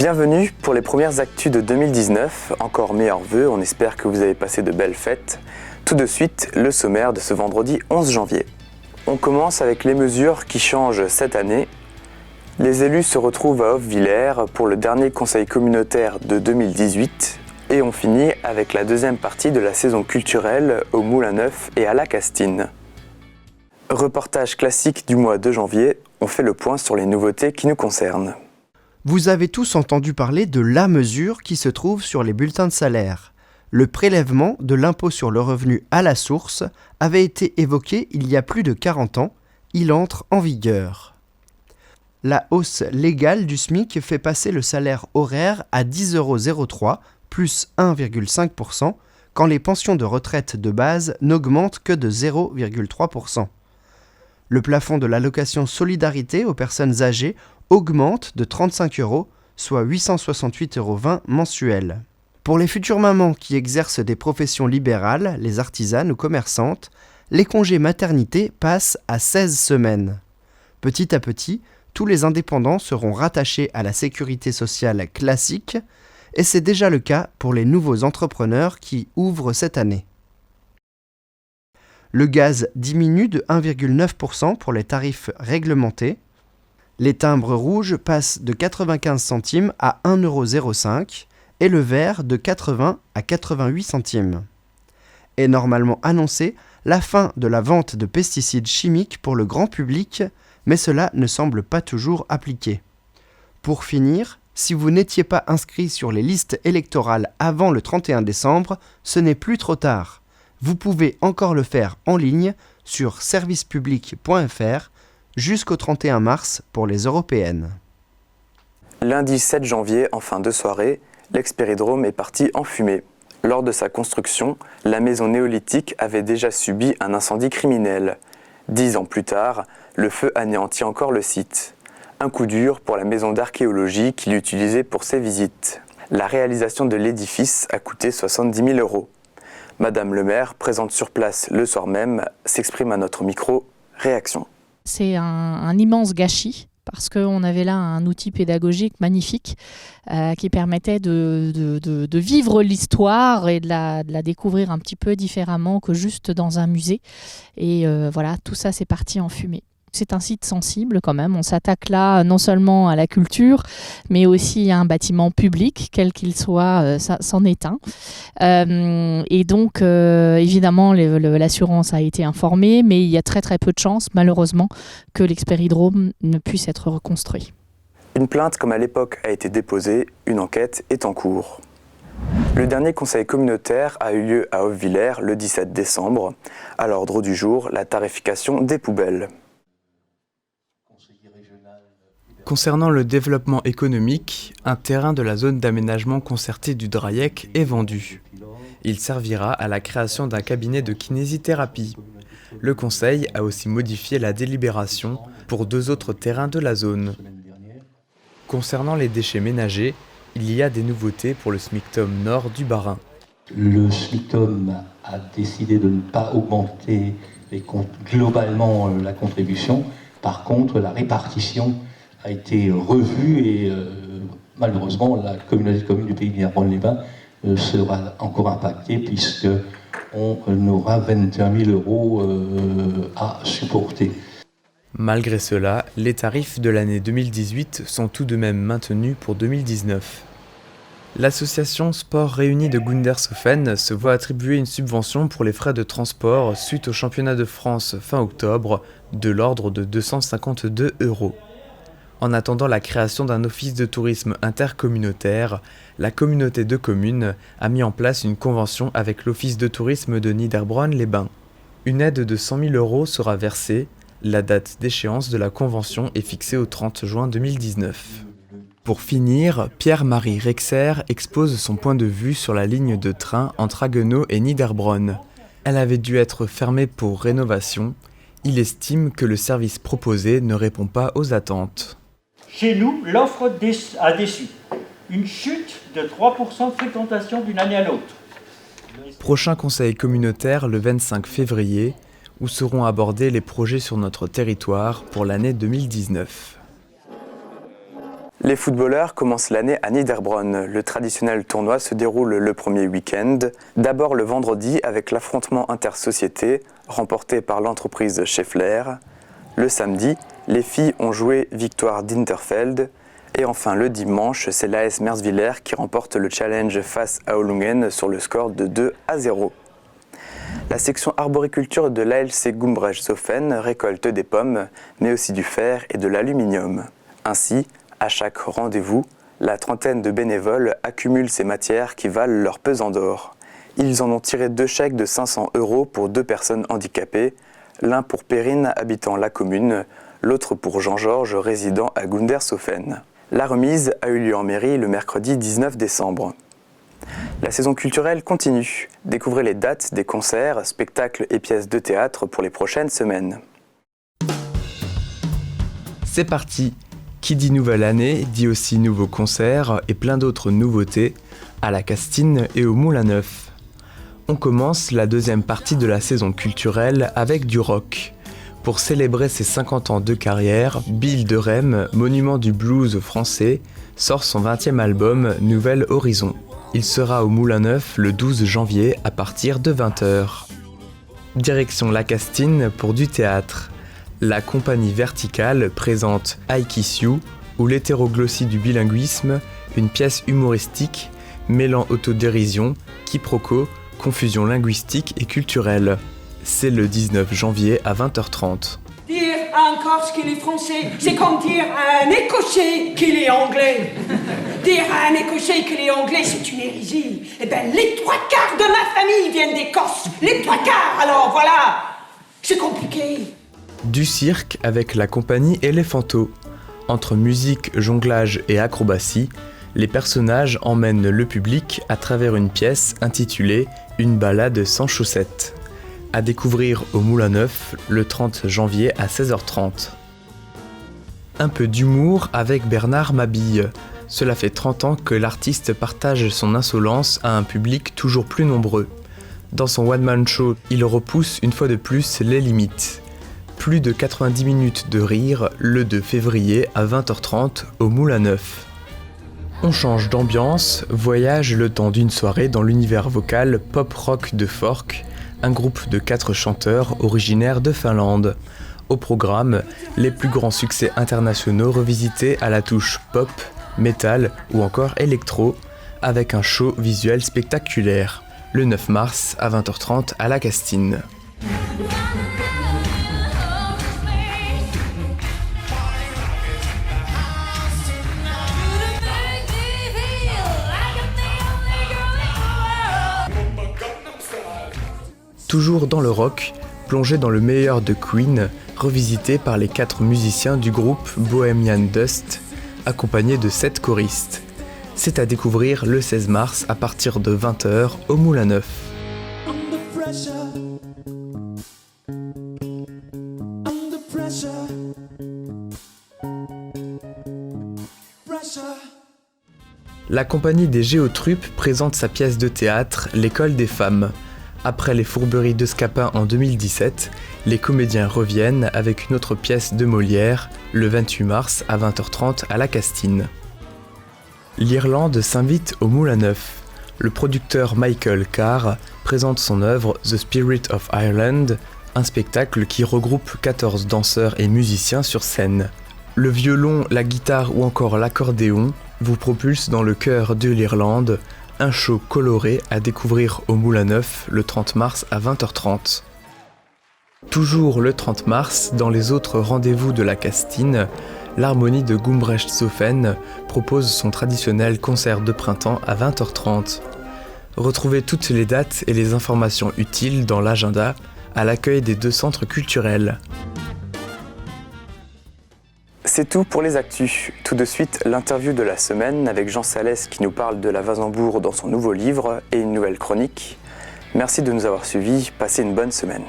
Bienvenue pour les premières actus de 2019, encore meilleurs vœux, on espère que vous avez passé de belles fêtes. Tout de suite, le sommaire de ce vendredi 11 janvier. On commence avec les mesures qui changent cette année. Les élus se retrouvent à Hoffwiller pour le dernier conseil communautaire de 2018 et on finit avec la deuxième partie de la saison culturelle au Moulin Neuf et à la Castine. Reportage classique du mois de janvier, on fait le point sur les nouveautés qui nous concernent. Vous avez tous entendu parler de la mesure qui se trouve sur les bulletins de salaire. Le prélèvement de l'impôt sur le revenu à la source avait été évoqué il y a plus de 40 ans. Il entre en vigueur. La hausse légale du SMIC fait passer le salaire horaire à 10,03 € plus 1,5% quand les pensions de retraite de base n'augmentent que de 0,3%. Le plafond de l'allocation solidarité aux personnes âgées augmente de 35 €, soit 868,20 € mensuels. Pour les futures mamans qui exercent des professions libérales, les artisanes ou commerçantes, les congés maternité passent à 16 semaines. Petit à petit, tous les indépendants seront rattachés à la sécurité sociale classique, et c'est déjà le cas pour les nouveaux entrepreneurs qui ouvrent cette année. Le gaz diminue de 1,9% pour les tarifs réglementés. Les timbres rouges passent de 95 centimes à 1,05 € et le vert de 80 à 88 centimes. Est normalement annoncée la fin de la vente de pesticides chimiques pour le grand public, mais cela ne semble pas toujours appliqué. Pour finir, si vous n'étiez pas inscrit sur les listes électorales avant le 31 décembre, ce n'est plus trop tard. Vous pouvez encore le faire en ligne sur servicepublic.fr jusqu'au 31 mars pour les européennes. Lundi 7 janvier, en fin de soirée, l'expéridrome est parti en fumée. Lors de sa construction, la maison néolithique avait déjà subi un incendie criminel. 10 ans plus tard, le feu anéantit encore le site. Un coup dur pour la maison d'archéologie qui l'utilisait pour ses visites. La réalisation de l'édifice a coûté 70 000 €. Madame le maire, présente sur place le soir même, s'exprime à notre micro. Réaction. C'est un immense gâchis parce qu'on avait là un outil pédagogique magnifique qui permettait de vivre l'histoire et de la découvrir un petit peu différemment que juste dans un musée. Et voilà, tout ça c'est parti en fumée. C'est un site sensible quand même, on s'attaque là non seulement à la culture, mais aussi à un bâtiment public, quel qu'il soit, ça c'en est un. Et donc, évidemment, l'assurance a été informée, mais il y a très très peu de chances, malheureusement, que l'expéridrome ne puisse être reconstruit. Une plainte comme à l'époque a été déposée, une enquête est en cours. Le dernier conseil communautaire a eu lieu à Hoffwiller le 17 décembre. À l'ordre du jour, la tarification des poubelles. Concernant le développement économique, un terrain de la zone d'aménagement concerté du Draiec est vendu. Il servira à la création d'un cabinet de kinésithérapie. Le conseil a aussi modifié la délibération pour 2 autres terrains de la zone. Concernant les déchets ménagers, il y a des nouveautés pour le SMICTOM Nord du Bas-Rhin. Le SMICTOM a décidé de ne pas augmenter globalement la contribution. Par contre, la répartition a été revue et malheureusement la communauté de communes du pays de Narbonne-les-Bains sera encore impactée puisqu'on aura 21 000 € à supporter. Malgré cela, les tarifs de l'année 2018 sont tout de même maintenus pour 2019. L'association Sport Réunis de Gundershofen se voit attribuer une subvention pour les frais de transport suite au championnat de France fin octobre de l'ordre de 252 €. En attendant la création d'un office de tourisme intercommunautaire, la communauté de communes a mis en place une convention avec l'office de tourisme de Niederbronn-les-Bains. Une aide de 100 000 € sera versée. La date d'échéance de la convention est fixée au 30 juin 2019. Pour finir, Pierre-Marie Rexer expose son point de vue sur la ligne de train entre Haguenau et Niederbronn. Elle avait dû être fermée pour rénovation. Il estime que le service proposé ne répond pas aux attentes. Chez nous, l'offre a déçu. Une chute de 3% de fréquentation d'une année à l'autre. Prochain conseil communautaire le 25 février, où seront abordés les projets sur notre territoire pour l'année 2019. Les footballeurs commencent l'année à Niederbronn. Le traditionnel tournoi se déroule le premier week-end. D'abord le vendredi avec l'affrontement intersociété remporté par l'entreprise Scheffler. Le samedi, les filles ont joué victoire d'Interfeld. Et enfin le dimanche, c'est l'AS Merswiller qui remporte le challenge face à Ohlungen sur le score de 2-0. La section arboriculture de l'ALC Gumbrechtshausen récolte des pommes, mais aussi du fer et de l'aluminium. Ainsi, à chaque rendez-vous, la trentaine de bénévoles accumulent ces matières qui valent leur pesant d'or. Ils en ont tiré 2 chèques de 500 € pour 2 personnes handicapées, l'un pour Perrine habitant la commune, l'autre pour Jean-Georges résidant à Gundershofen. La remise a eu lieu en mairie le mercredi 19 décembre. La saison culturelle continue. Découvrez les dates des concerts, spectacles et pièces de théâtre pour les prochaines semaines. C'est parti! Qui dit nouvelle année dit aussi nouveaux concerts et plein d'autres nouveautés à la Castine et au Moulin Neuf. On commence la deuxième partie de la saison culturelle avec du rock. Pour célébrer ses 50 ans de carrière, Bill de Rem, monument du blues français, sort son 20e album Nouvel Horizon. Il sera au Moulin Neuf le 12 janvier à partir de 20h. Direction la Castine pour du théâtre. La compagnie Verticale présente I Kiss You, ou l'hétéroglossie du bilinguisme, une pièce humoristique mêlant autodérision, quiproquo, confusion linguistique et culturelle. C'est le 19 janvier à 20h30. Dire à un Corse qu'il est français, c'est comme dire à un Écossais qu'il est anglais. Dire à un Écossais qu'il est anglais, c'est une hérésie. Eh bien, les 3 quarts de ma famille viennent d'Écosse. Les 3 quarts, alors voilà. C'est compliqué. Du cirque avec la compagnie Elephanto. Entre musique, jonglage et acrobatie, les personnages emmènent le public à travers une pièce intitulée « Une balade sans chaussettes ». À découvrir au Moulin Neuf le 30 janvier à 16h30. Un peu d'humour avec Bernard Mabille. Cela fait 30 ans que l'artiste partage son insolence à un public toujours plus nombreux. Dans son one-man show, il repousse une fois de plus les limites. Plus de 90 minutes de rire le 2 février à 20h30 au Moulin Neuf. On change d'ambiance, voyage le temps d'une soirée dans l'univers vocal pop-rock de Fork, un groupe de 4 chanteurs originaires de Finlande. Au programme, les plus grands succès internationaux revisités à la touche pop, métal ou encore électro, avec un show visuel spectaculaire, le 9 mars à 20h30 à la Castine. Toujours dans le rock, plongé dans le meilleur de Queen, revisité par les 4 musiciens du groupe Bohemian Dust, accompagnés de 7 choristes. C'est à découvrir le 16 mars à partir de 20h au Moulin Neuf. La compagnie des Géotrupes présente sa pièce de théâtre L'école des femmes. Après les fourberies de Scapin en 2017, les comédiens reviennent avec une autre pièce de Molière, le 28 mars à 20h30 à la Castine. L'Irlande s'invite au Moulin Neuf. Le producteur Michael Carr présente son œuvre The Spirit of Ireland, un spectacle qui regroupe 14 danseurs et musiciens sur scène. Le violon, la guitare ou encore l'accordéon vous propulsent dans le cœur de l'Irlande, un show coloré à découvrir au Moulin Neuf le 30 mars à 20h30. Toujours le 30 mars, dans les autres rendez-vous de la Castine, l'Harmonie de Gumbrechtshausen propose son traditionnel concert de printemps à 20h30. Retrouvez toutes les dates et les informations utiles dans l'agenda à l'accueil des 2 centres culturels. C'est tout pour les actus. Tout de suite, l'interview de la semaine avec Jean Salès qui nous parle de la Wasembourg dans son nouveau livre et une nouvelle chronique. Merci de nous avoir suivis, passez une bonne semaine.